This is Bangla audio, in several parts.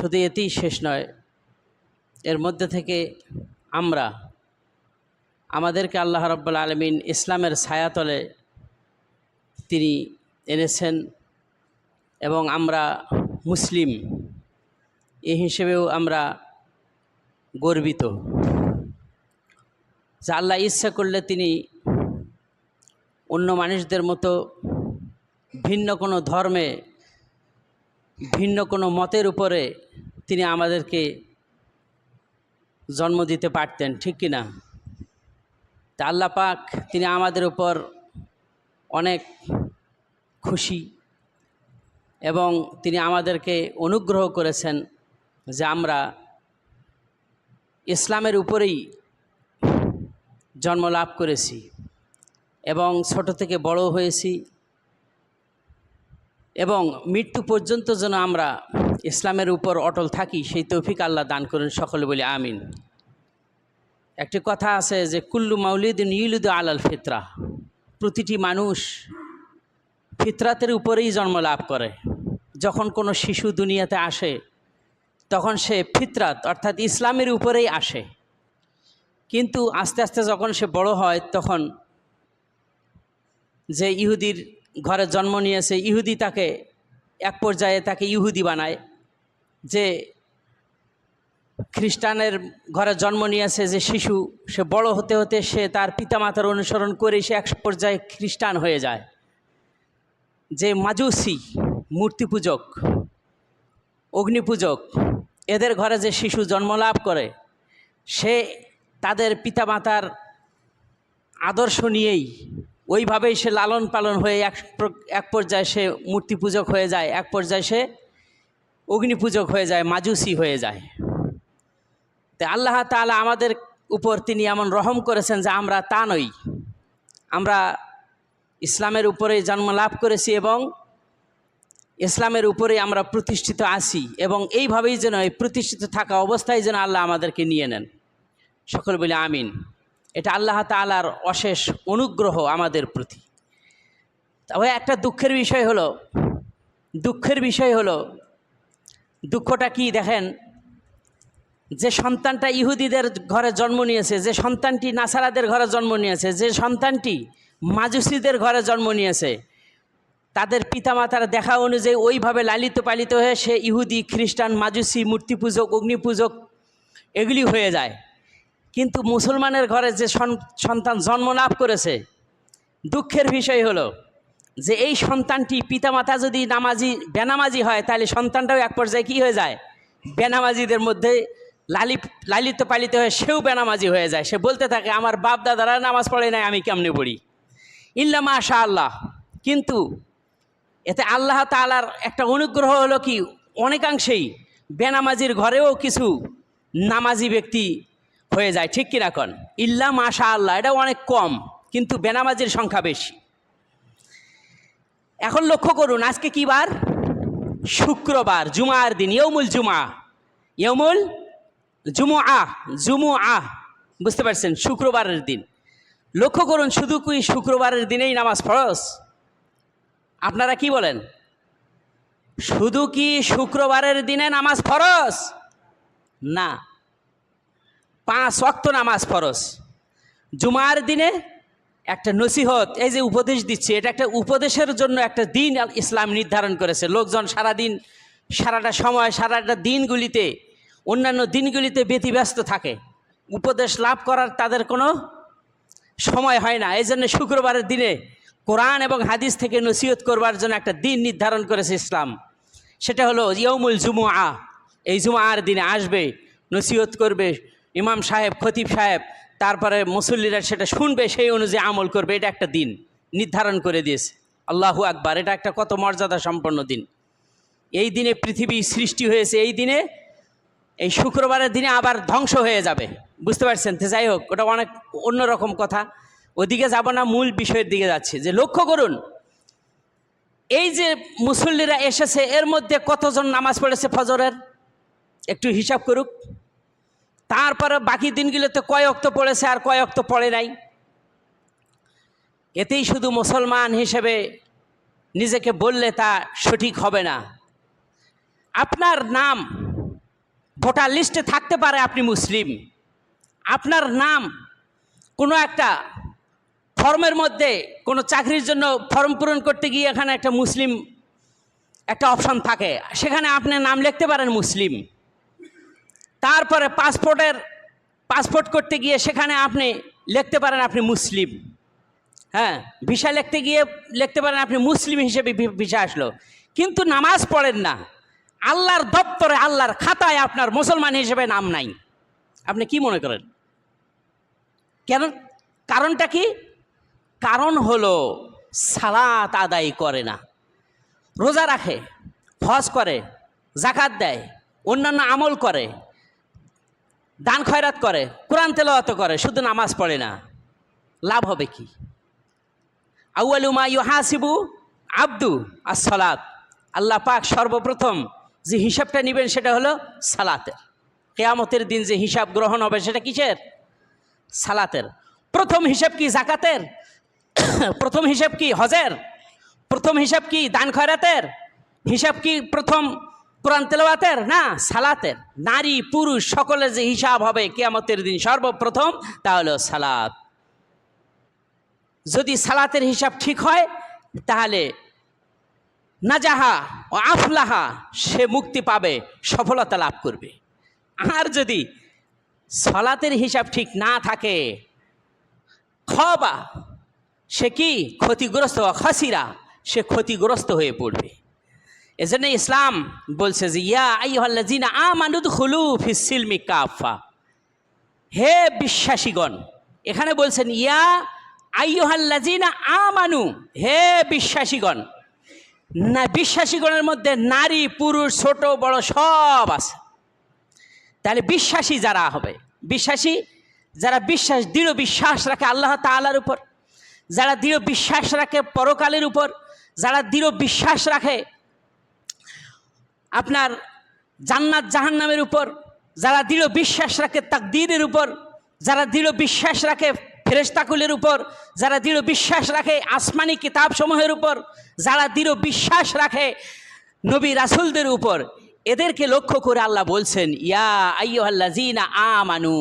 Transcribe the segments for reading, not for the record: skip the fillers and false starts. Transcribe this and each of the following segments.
শুধু এতেই শেষ নয়, এর মধ্যে থেকে আমাদেরকে আল্লাহ রাব্বুল আলামিন ইসলামের ছায়াতলে তিনি এনেছেন এবং আমরা মুসলিম এই হিসেবেও আমরা গর্বিত যে আল্লাহ ইচ্ছা করলে তিনি অন্য মানুষদের মতো ভিন্ন কোনো ধর্মে, ভিন্ন কোনো মতের উপরে তিনি আমাদেরকে জন্ম দিতে পারতেন, ঠিক কি না? তা আল্লাহ পাক তিনি আমাদের উপর অনেক খুশি এবং তিনি আমাদেরকে অনুগ্রহ করেছেন যে আমরা ইসলামের উপরেই জন্ম লাভ করেছি এবং ছোট থেকে বড় হয়েছি এবং মৃত্যু পর্যন্ত যেন আমরা ইসলামের উপর অটল থাকি সেই তৌফিক আল্লাহ দান করেন, সকলে বলি আমিন। একটি কথা আছে যে কুল্লু মাউলিদিন ইউলিদু আলাল ফিতরা, প্রতিটি মানুষ ফিতরাতের উপরেই জন্ম লাভ করে। যখন কোনো শিশু দুনিয়াতে আসে তখন সে ফিতরাত অর্থাৎ ইসলামের উপরেই আসে, কিন্তু আস্তে আস্তে যখন সে বড় হয় তখন যে ইহুদির ঘরে জন্ম নিয়েছে ইহুদি তাকে এক পর্যায়ে তাকে ইহুদি বানায়, যে খ্রিস্টানের ঘরে জন্ম নিয়েছে যে শিশু সে বড় হতে হতে সে তার পিতামাতার অনুসরণ করে সে এক পর্যায়ে খ্রিস্টান হয়ে যায়। যে মাজুসি মূর্তি পূজক, অগ্নিপূজক, এদের ঘরে যে শিশু জন্ম লাভ করে সে তাদের পিতামাতার আদর্শ নিয়েই ওইভাবেই সে লালন পালন হয়ে এক পর্যায়ে সে মূর্তি পূজক হয়ে যায়, এক পর্যায়ে সে অগ্নিপূজক হয়ে যায়, মাজুসি হয়ে যায়। তো আল্লাহ তাআলা আমাদের উপর তিনি এমন রহম করেছেন যে আমরা তা নই, আমরা ইসলামের উপরে জন্ম লাভ করেছি এবং ইসলামের উপরে আমরা প্রতিষ্ঠিত আছি এবং এইভাবেই যেন এই প্রতিষ্ঠিত থাকা অবস্থায় যেন আল্লাহ আমাদেরকে নিয়ে নেন, সকল বলে আমিন। এটা আল্লাহ তাআলার অশেষ অনুগ্রহ আমাদের প্রতি। তবে একটা দুঃখের বিষয় হলো দুঃখটা কি দেখেন, যে সন্তানটা ইহুদিদের ঘরে জন্ম নিয়েছে, যে সন্তানটি নাসারাদের ঘরে জন্ম নিয়েছে, যে সন্তানটি মাজুসিদের ঘরে জন্ম নিয়েছে, তাদের পিতামাতার দেখা অনুযায়ী ওইভাবে লালিত পালিত হয়ে সে ইহুদি, খ্রিস্টান, মাজুসি, মূর্তি পূজক, অগ্নিপূজক এগুলি হয়ে যায়। কিন্তু মুসলমানের ঘরে যে সন্তান জন্ম লাভ করেছে, দুঃখের বিষয় হলো যে এই সন্তানটি পিতামাতা যদি বেনামাজি হয় তাহলে সন্তানটাও এক পর্যায়ে কী হয়ে যায়, বেনামাজিদের মধ্যে লালিত পালিত হয়ে সেও বেনামাজি হয়ে যায়। সে বলতে থাকে আমার বাপ দাদারা নামাজ পড়ে নাই, আমি কেমনে পড়ি, ইল্লা মাশা আল্লাহ। কিন্তু এতে আল্লাহ তাআলার একটা অনুগ্রহ হলো কি, অনেকাংশেই বেনামাজির ঘরেও কিছু নামাজি ব্যক্তি হয়ে যায়, ঠিক কিনা কন? ইল্লা মাশা আল্লাহ, এটা অনেক কম, কিন্তু বেনামাজির সংখ্যা বেশি। এখন লক্ষ্য করুন, আজকে কি বার? শুক্রবার, জুমার দিন, ইয়ৌমুল জুমুআহ, বুঝতে পারছেন, শুক্রবারের দিন। লক্ষ্য করুন, শুধু কি শুক্রবারের দিনেই নামাজ ফরজ? আপনারা কি বলেন? শুধু কি শুক্রবারের দিনে নামাজ ফরজ? না, 5 ওয়াক্ত নামাজ ফরজ। জুমার দিনে একটা নসিহত, এই যে উপদেশ দিচ্ছে, এটা একটা উপদেশের জন্য একটা দিন ইসলাম নির্ধারণ করেছে। লোকজন সারাটা দিনগুলিতে অন্যান্য দিনগুলিতে ব্যতিব্যস্ত থাকে, উপদেশ লাভ করার তাদের কোনো সময় হয় না। এই জন্য শুক্রবারের দিনে কোরআন এবং হাদিস থেকে নসিহত করবার জন্য একটা দিন নির্ধারণ করেছে ইসলাম। সেটা হলো ইয়ৌমুল জুমুআহ। এই জুমআর দিনে আসবে, নসিহত করবে ইমাম সাহেব, খতিব সাহেব, তারপরে মুসল্লিরা সেটা শুনবে, সেই অনুযায়ী আমল করবে। এটা একটা দিন নির্ধারণ করে দিয়েছে। আল্লাহু আকবার, এটা একটা কত মর্যাদা সম্পন্ন দিন। এই দিনে পৃথিবী সৃষ্টি হয়েছে, এই শুক্রবারের দিনে আবার ধ্বংস হয়ে যাবে, বুঝতে পারছেন? তো যাই হোক, ওটা অনেক অন্যরকম কথা, ওদিকে যাব না, মূল বিষয়ের দিকে যাচ্ছে। যে লক্ষ্য করুন, এই যে মুসল্লিরা এসেছে এর মধ্যে কতজন নামাজ পড়েছে ফজরের, একটু হিসাব করুক। তারপরে বাকি দিনগুলোতে কয় ওয়াক্ত পড়েছে আর কয় ওয়াক্ত পড়ে নাই। এতেই শুধু মুসলমান হিসেবে নিজেকে বললে তা সঠিক হবে না। আপনার নাম ভোটার লিস্টে থাকতে পারে আপনি মুসলিম, আপনার নাম কোনো একটা ফর্মের মধ্যে কোনো চাকরির জন্য ফর্ম পূরণ করতে গিয়ে এখানে একটা মুসলিম একটা অপশন থাকে, সেখানে আপনি নাম লিখতে পারেন মুসলিম। তারপরে পাসপোর্ট করতে গিয়ে সেখানে আপনি লিখতে পারেন আপনি মুসলিম। হ্যাঁ, ভিসা লিখতে গিয়ে লিখতে পারেন আপনি মুসলিম হিসেবে ভিসা আসলো, কিন্তু নামাজ পড়েন না, আল্লাহর দপ্তরে আল্লাহর খাতায় আপনার মুসলমান হিসেবে নাম নাই। আপনি কি মনে করেন কেন? কারণটা কি? কারণ হলো সালাত আদায় করে না, রোজা রাখে, হজ করে, জাকাত দেয়, অন্যান্য আমল করে, দান খয়রাত করে, কোরআন তেলাওয়াত করে, শুধু নামাজ পড়ে না। লাভ হবে কি? আউয়ালু মা ইউহাসিবু আব্দু as-সালাত। আল্লাহ পাক সর্বপ্রথম যে হিসাবটা নেবেন সেটা হলো সালাতের। কিয়ামতের দিন যে হিসাব গ্রহণ হবে সেটা কিসের? সালাতের। প্রথম হিসাব কি জাকাতের? প্রথম হিসাব কি হজের? প্রথম হিসাব কি দান খয়রাতের? হিসাব কি প্রথম কোরআন তেলাওয়াতের? না, সালাতের। নারী পুরুষ সকলের যে হিসাব হবে কিয়ামতের দিন সর্বপ্রথম তা হলো সালাত। যদি সালাতের হিসাব ঠিক হয় তাহলে নাজাহা ও আফলাহা, সে মুক্তি পাবে, সফলতা লাভ করবে। আর যদি সালাতের হিসাব ঠিক না থাকে, খবা, সে কি ক্ষতিগ্রস্ত, খাসিরা, সে ক্ষতিগ্রস্ত হয়ে পড়বে। এজন্য ইসলাম বলছে যে ইয়া আইয়ুহাল্লাযীনা আমানু দুখুলু ফিস সিলমি কাফা, হে বিশ্বাসীগণ। এখানে বলছেন ইয়া আইয়ুহাল্লাযীনা আমানু, হে বিশ্বাসীগণ। না, বিশ্বাসীগণের মধ্যে নারী পুরুষ ছোট বড় সব আছে। তাহলে বিশ্বাসী যারা হবে, বিশ্বাসী যারা দৃঢ় বিশ্বাস রাখে আল্লাহ তাআলার উপর, যারা দৃঢ় বিশ্বাস রাখে পরকালের উপর, যারা দৃঢ় বিশ্বাস রাখে আপনার জান্নাত জাহান্নামের উপর, যারা দৃঢ় বিশ্বাস রাখে তাকদীরের উপর, যারা দৃঢ় বিশ্বাস রাখে ফেরেশতাকুলের উপর, যারা দৃঢ় বিশ্বাস রাখে আসমানি কিতাবসমূহের উপর, যারা দৃঢ় বিশ্বাস রাখে নবী রাসূলদের উপর, এদেরকে লক্ষ্য করে আল্লাহ বলছেন ইয়া আইয়ুহাল্লাযীনা আমানু,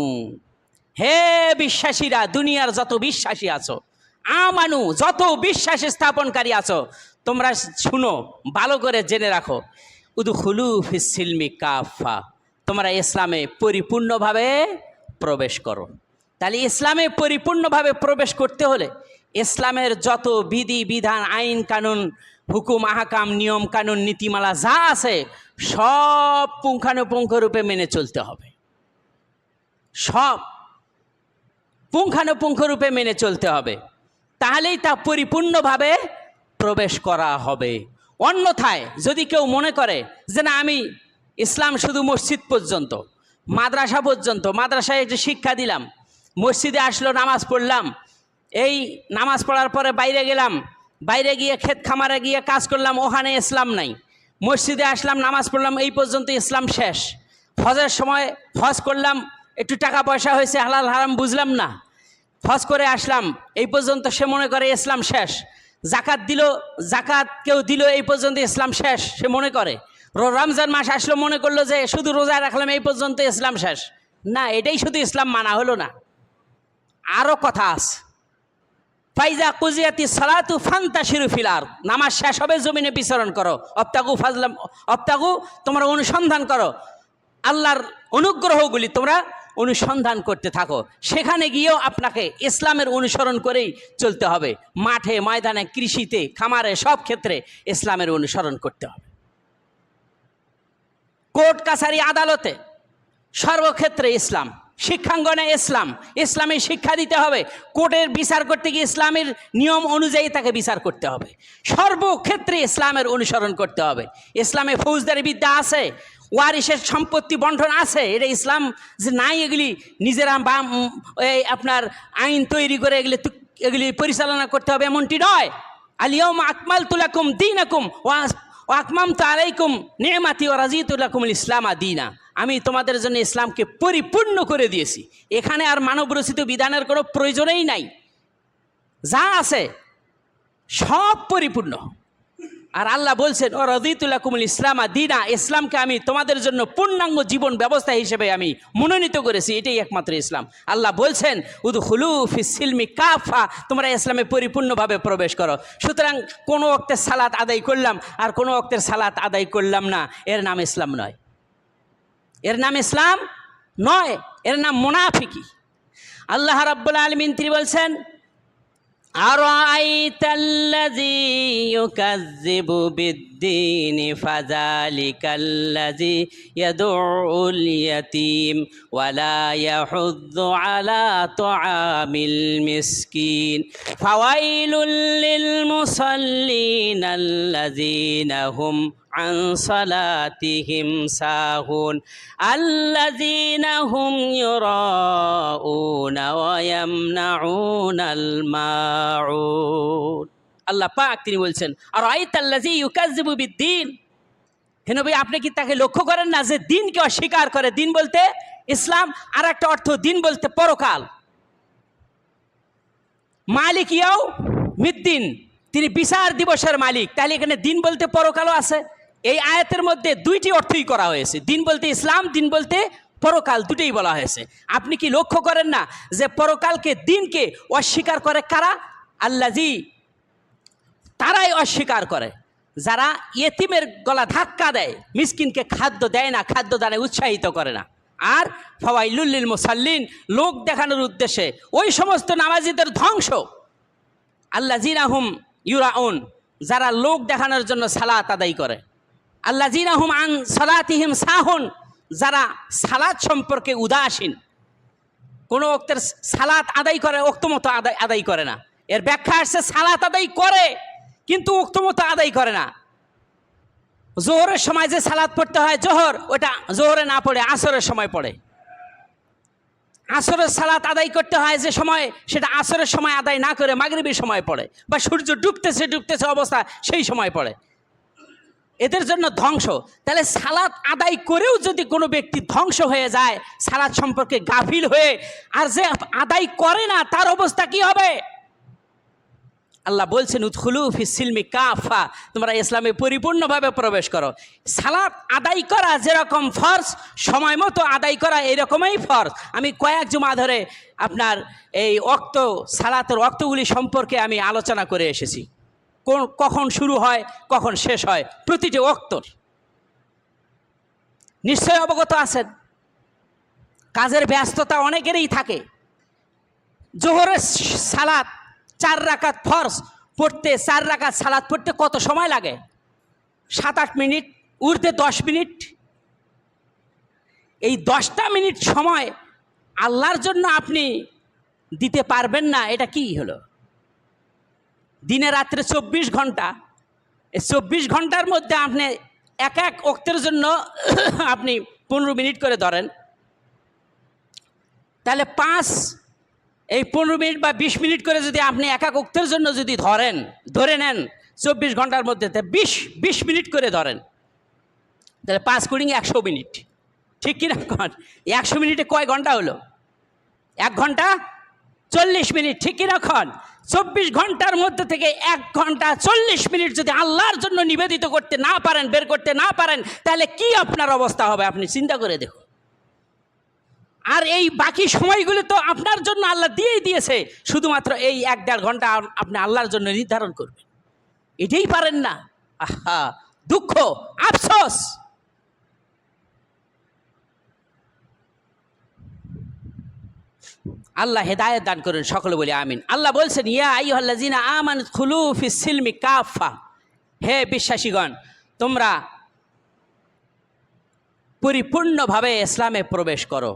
হে বিশ্বাসীরা, দুনিয়ার যত বিশ্বাসী আছো, আমানু, যত বিশ্বাস স্থাপনকারী আছো, তোমরা শুনো, ভালো করে জেনে রাখো, উদখুলু ফিস সিলমি কাফা, তোমরা ইসলামে পরিপূর্ণভাবে প্রবেশ করো। তাহলে ইসলামে পরিপূর্ণভাবে প্রবেশ করতে হলে ইসলামের যত বিধি বিধান, আইন কানুন, হুকুম আহকাম, নিয়ম কানুন, নীতিমালা যা আছে সব পুঙ্খানুপুঙ্খ রূপে মেনে চলতে হবে। সব পুঙ্খানুপুঙ্খ রূপে মেনে চলতে হবে, তাহলেই তা পরিপূর্ণভাবে প্রবেশ করা হবে। অন্যথায় যদি কেউ মনে করে যে না, আমি ইসলাম শুধু মসজিদ পর্যন্ত, মাদ্রাসা পর্যন্ত, মাদ্রাসায় একটু শিক্ষা দিলাম, মসজিদে আসলো, নামাজ পড়লাম, এই নামাজ পড়ার পরে বাইরে গেলাম, বাইরে গিয়ে ক্ষেত খামারে গিয়ে কাজ করলাম, ওখানে ইসলাম নাই, মসজিদে আসলাম, নামাজ পড়লাম, এই পর্যন্ত ইসলাম শেষ। হজের সময় হজ করলাম, একটু টাকা পয়সা হয়েছে, হালাল হারাম বুঝলাম না, হজ করে আসলাম, এই পর্যন্ত সে মনে করে ইসলাম শেষ। জাকাত দিল, জাকাত কেউ দিল, এই পর্যন্ত ইসলাম শেষ সে মনে করে। রমজান মাস আসলো, মনে করলো যে শুধু রোজা রাখলাম, এই পর্যন্ত ইসলাম শেষ। না, এটাই শুধু ইসলাম মানা হলো না, আরও কথা আছে। ফাইজা কুজিয়াতি সালাতু ফান্তাশিরু ফিল আরদ, নামাজ শেষ হবে, জমিনে বিচরণ করো, অবতাগু, তোমরা অনুসন্ধান করো, আল্লাহর অনুগ্রহগুলি তোমরা অনুসন্ধান করতে থাকো। সেখানে গিয়েও আপনাকে ইসলামের অনুসরণ করেই চলতে হবে। মাঠে ময়দানে, কৃষিতে, খামারে, সব ক্ষেত্রে ইসলামের অনুসরণ করতে হবে। কোর্ট কাছারি আদালতে সর্বক্ষেত্রে ইসলাম, শিক্ষাঙ্গনে ইসলাম, ইসলামের শিক্ষা দিতে হবে। কোর্টের বিচার করতে গিয়ে ইসলামের নিয়ম অনুযায়ী তাকে বিচার করতে হবে। সর্বক্ষেত্রে ইসলামের অনুসরণ করতে হবে। ইসলামে ফৌজদারি বিদ্যা আছে, ওয়ারিসের সম্পত্তি বন্টন আছে, এটা ইসলাম যে নাই, এগুলি নিজেরা বা আপনার আইন তৈরি করে এগুলি পরিচালনা করতে হবে এমনটি নয়। আলিয়াউমা আকমালতু লাকুম দীনাকুম ওয়া আকমামতু আলাইকুম নি'মাতি ওয়া রাযীতু লাকুমুল ইসলামা দীনা, আমি তোমাদের জন্য ইসলামকে পরিপূর্ণ করে দিয়েছি। এখানে আর মানবরচিত বিধানের কোনো প্রয়োজনই নাই, যা আছে সব পরিপূর্ণ। আর আল্লাহ বলছেন ও রাদিতু লাকুমুল ইসলামা দীনা, ইসলামকে আমি তোমাদের জন্য পূর্ণাঙ্গ জীবন ব্যবস্থা হিসেবে আমি মনোনীত করেছি, এটাই একমাত্র ইসলাম। আল্লাহ বলছেন উদখুলু ফিস সিলমি কাফা, তোমরা ইসলামে পরিপূর্ণভাবে প্রবেশ করো। সুতরাং কোনো ওয়াক্তের সালাত আদায় করলাম আর কোনো ওয়াক্তের সালাত আদায় করলাম না, এর নাম ইসলাম নয়, এর নাম ইসলাম নয়, এর নাম মুনাফিকি। আল্লাহ রাব্বুল আলামিন তিনি বলছেন আরাআইতাল্লাযী ইউকাযযিবু বিদ্দীন ফাযালিকাল্লাযী ইয়াদউল ইয়াতীম ওয়া লা ইয়াহুয্যু আলা তুআমিল মিসকিন ফাওয়াইলুল লিল মুসাল্লিন আল্লাযীনা হুম আন সালাতিহিম সাহুন আল্লাযীনা হুম ইউরাউনা ওয়া ইয়ামনাউনাল মাউন। আল্লাহ পাক তিনি বলছেন আরাআইতাল্লাযী ইউকাযযিবু বিদ্দীন, হে নবী আপনি কি তাকে লক্ষ্য করেন না যে দিনকে অস্বীকার করে? দিন বলতে ইসলাম, আর একটা অর্থ দিন বলতে পরকাল। মালিক ইয়াও মিদ্দিন, তিনি বিচার দিবসের মালিক। তাহলে এখানে দিন বলতে পরকালও আছে। এই আয়াতের মধ্যে দুইটি অর্থই করা হয়েছে, দিন বলতে ইসলাম, দিন বলতে পরকাল, দুটোই বলা হয়েছে। আপনি কি লক্ষ্য করেন না যে পরকালকে দিনকে অস্বীকার করে কারা? আল্লাযী, তারাই অস্বীকার করে যারা ইয়েতিমের গলা ধাক্কা দেয়, মিসকিনকে খাদ্য দেয় না, খাদ্য দানে উৎসাহিত করে না। আর ফাওয়াইলুল লিল মুসাল্লিন, লোক দেখানোর উদ্দেশ্যে ওই সমস্ত নামাজিদের ধ্বংস। আল্লাযীনা হুম ইউরাউন, যারা লোক দেখানোর জন্য সালাত আদায় করে। আল্লাযীনা হুম আন সালাতিহিম সাহুন, যারা সালাত সম্পর্কে উদাসীন, কোনো ওক্তের সালাত আদায় করে ওক্তমতো আদায় করে না। এর ব্যাখ্যা আসছে সালাত আদায় করে কিন্তু ওক্তমতো আদায় করে না। জোহরের সময় যে সালাত পড়তে হয় জোহর, ওটা জোহরে না পড়ে আসরের সময় পড়ে। আসরের সালাত আদায় করতে হয় যে সময়, সেটা আসরের সময় আদায় না করে মাগরিবের সময় পড়ে, বা সূর্য ডুবতেছে অবস্থা সেই সময় পড়ে। এদের জন্য ধ্বংস। তাহলে সালাত আদায় করেও যদি কোনো ব্যক্তি ধ্বংস হয়ে যায় সালাত সম্পর্কে গাফিল হয়ে, আর যে আদায় করে না তার অবস্থা কি হবে? আল্লাহ বলছেন উদখুলু ফিস সিলমি কাফা, তোমরা ইসলামে পরিপূর্ণভাবে প্রবেশ করো। সালাত আদায় করা যেরকম ফরজ, সময় মতো আদায় করা এরকমই ফরজ। আমি কয়েক জুমা ধরে আপনার এই ওয়াক্ত, সালাতের ওয়াক্তগুলি সম্পর্কে আমি আলোচনা করে এসেছি। কখন শুরু হয়, কখন শেষ হয়, প্রতিটি ওয়াক্তর নিশ্চয় অবগত আছেন। কাজের ব্যস্ততা অনেকেরই থাকে। জোহরের সালাত 4 রাকাত ফরজ পড়তে, 4 রাকাত সালাত পড়তে কত সময় লাগে? 7-8 মিনিট, উর্ধে 10 মিনিট। এই 10টা মিনিট সময় আল্লাহর জন্য আপনি দিতে পারবেন না, এটা কি হলো? দিনে রাত্রে 24 ঘন্টা, এই 24 ঘন্টার মধ্যে আপনি এক এক ওক্তের জন্য আপনি 15 মিনিট করে ধরেন, তাহলে এই 15 মিনিট বা 20 মিনিট করে যদি আপনি এক এক ওক্তের জন্য যদি ধরে নেন 24 ঘন্টার মধ্যে, 20 মিনিট করে ধরেন, তাহলে 5 কুড়ি 100 মিনিট, ঠিক কিনা? 100 মিনিটে কয় ঘন্টা হলো? 1 ঘন্টা 40 মিনিট, ঠিক কিনা? 24 ঘন্টার মধ্যে থেকে 1 ঘন্টা 40 মিনিট যদি আল্লাহর জন্য নিবেদিত করতে না পারেন, বের করতে না পারেন, তাহলে কি আপনার অবস্থা হবে আপনি চিন্তা করে দেখুন। আর এই বাকি সময়গুলো তো আপনার জন্য আল্লাহ দিয়েই দিয়েছে, শুধুমাত্র এই 1-1.5 ঘন্টা আপনি আল্লাহর জন্য নির্ধারণ করবেন, এটাই পারেন না। আহা, দুঃখ, আফসোস। আল্লাহ হেদায়েত দান করেন, সকলে বলি আমিন। আল্লাহ বলছেন ইয়া আইয়ুহাল্লাযিনা আমানু দুখুলু ফিস সিলমি কাফা, হে বিশ্বাসীগণ তোমরা পরিপূর্ণভাবে ইসলামে প্রবেশ করো।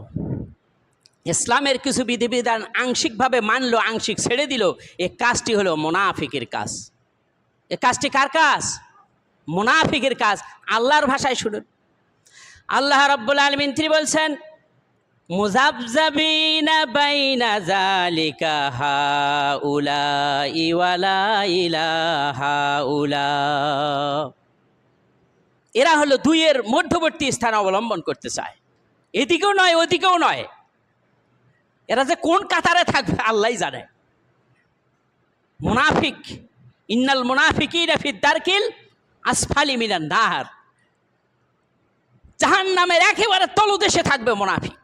ইসলামের কিছু বিধিবিধান আংশিকভাবে মানলো, আংশিক ছেড়ে দিল, এই কাজটি হলো মুনাফিকের কাজ। এই কাজটি কার কাজ? মুনাফিকের কাজ। আল্লাহর ভাষায় শুনুন, আল্লাহ রাব্বুল আলামিন তিনি বলছেন মুযাবযাবিনা বাইনা যালিকা হাউলাই ওয়ালা ইলাহা উলা, এরা হলো দুইয়ের মধ্যবর্তী স্থান অবলম্বন করতে চায়, এদিকেও নয় ওদিকেও নয়। এরা যে কোন কাতারে থাকবে আল্লাহই জানে। মুনাফিক ইন্নাল মুনাফিকিনা ফি দারকিল আসফালি মিনান নার, জাহান্নামের একেবারে তলদেশে থাকবে মুনাফিক।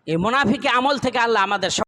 এই মুনাফিকি আমল থেকে আল্লাহ আমাদের